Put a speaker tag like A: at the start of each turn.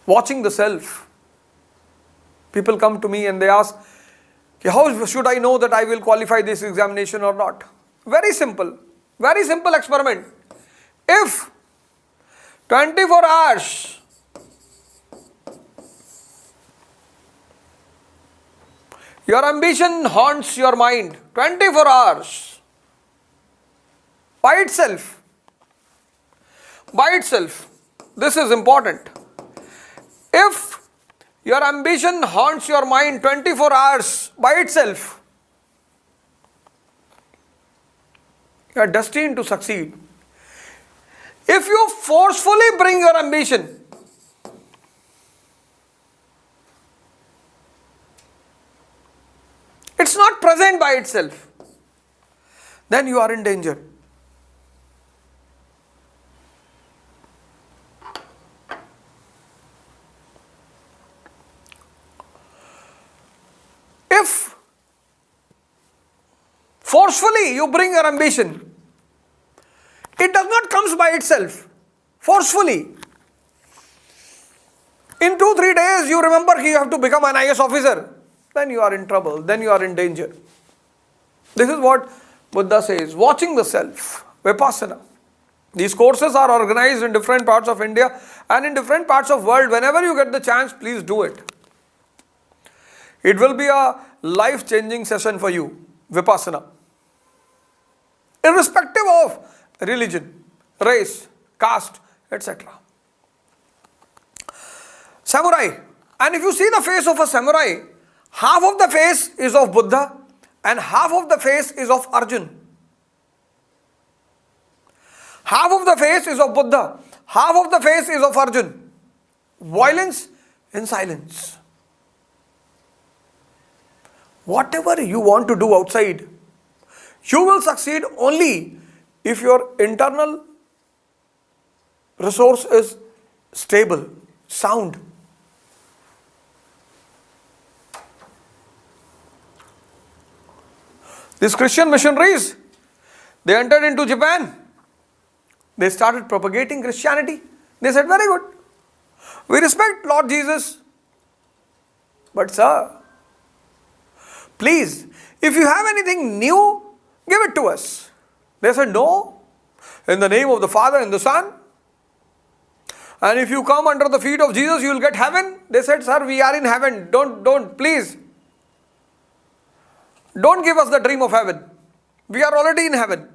A: Watching the self. People come to me and they ask, how should I know that I will qualify this examination or not? Very simple experiment. If 24 hours your ambition haunts your mind, 24 hours, by itself, this is important. If your ambition haunts your mind 24 hours by itself, you are destined to succeed. If you forcefully bring your ambition, it's not present by itself, then you are in danger. If forcefully you bring your ambition, it does not come by itself. Forcefully. In 2-3 days you remember you have to become an IAS officer. Then you are in trouble. Then you are in danger. This is what Buddha says. Watching the self. Vipassana. These courses are organized in different parts of India and in different parts of world. Whenever you get the chance, please do it. It will be a life-changing session for you. Vipassana. Irrespective of religion, race, caste, etc. Samurai. And if you see the face of a samurai, half of the face is of Buddha and half of the face is of Arjun. Half of the face is of Buddha, half of the face is of Arjun. Violence in silence. Whatever you want to do outside, you will succeed only if your internal resource is stable, sound. These Christian missionaries, they entered into Japan. They started propagating Christianity. They said, very good. We respect Lord Jesus. But sir, please, if you have anything new, give it to us. They said, no. In the name of the Father and the Son. And if you come under the feet of Jesus, you will get heaven. They said, sir, we are in heaven. Don't, please. Don't give us the dream of heaven. We are already in heaven.